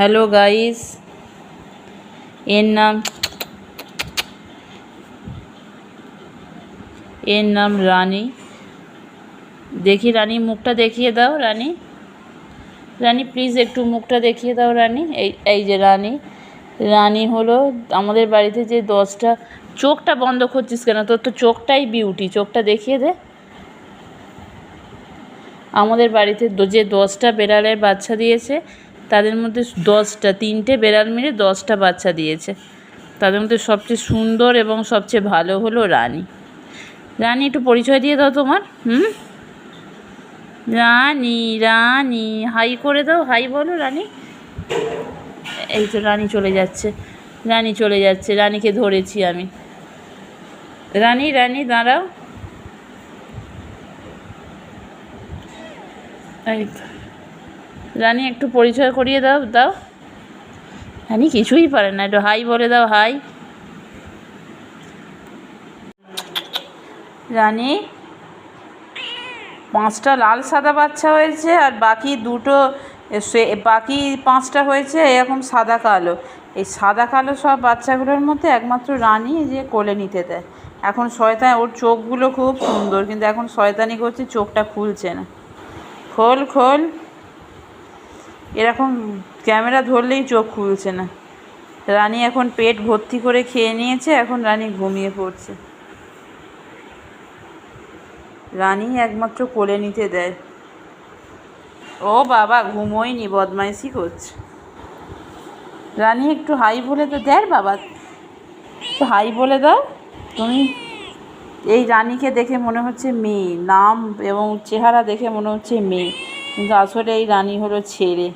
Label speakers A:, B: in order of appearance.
A: Hello guys এর নাম রানী। দেখি রানী মুখটা দেখিয়ে দাও। রানী রানী প্লিজ একটু মুখটা দেখিয়ে দাও। রানী এই যে রানী রানী হলো আমাদের বাড়িতে যে 10টা। চোখটা বন্ধ করছিস কেন? তোর তো চোখটাই বিউটি, চোখটা দেখিয়ে দে। আমাদের বাড়িতে যে 10টা বেড়ালের বাচ্চা দিয়েছে তাদের মধ্যে 3টে বেড়াল মিলে 10টা বাচ্চা দিয়েছে। তাদের মধ্যে সবচেয়ে সুন্দর এবং সবচেয়ে ভালো হলো রানী। রানী একটু পরিচয় দিয়ে দাও তোমার। রানী রানী হাই করে দাও, হাই বলো রানী। এই তো রানী চলে যাচ্ছে, রানী চলে যাচ্ছে। রানীকে ধরেছি আমি। রানী রানী দাঁড়াও। এই তো রানী একটু পরিচয় করিয়ে দাও। রানী কিছুই পারে না, একটু হাই বলে দাও, হাই। রানী 5টা লাল সাদা বাচ্চা হয়েছে আর বাকি 5টা হয়েছে এরকম সাদা কালো। এই সাদা কালো সব বাচ্চাগুলোর মধ্যে একমাত্র রানী যে কোলে নিতে দেয়। এখন শয়তান, ওর চোখগুলো খুব সুন্দর কিন্তু এখন শয়তানি করছে, চোখটা খুলছে না। খোল। এরকম ক্যামেরা ধরলেই চোখ খুলছে না। রানী এখন পেট ভর্তি করে খেয়ে নিয়েছে, এখন রানী ঘুমিয়ে পড়ছে। রানী একমাত্র কোলে নিতে দেয়। ও বাবা ঘুমোয়নি, বদমাইশি করছে। রানী একটু হাই বলে তো দেয় বাবা, একটু হাই বলে দাও তুমি। এই রানীকে দেখে মনে হচ্ছে মেয়ে, নাম এবং চেহারা দেখে মনে হচ্ছে মেয়ে, কিন্তু আসলে এই রানী হলো ছেলে।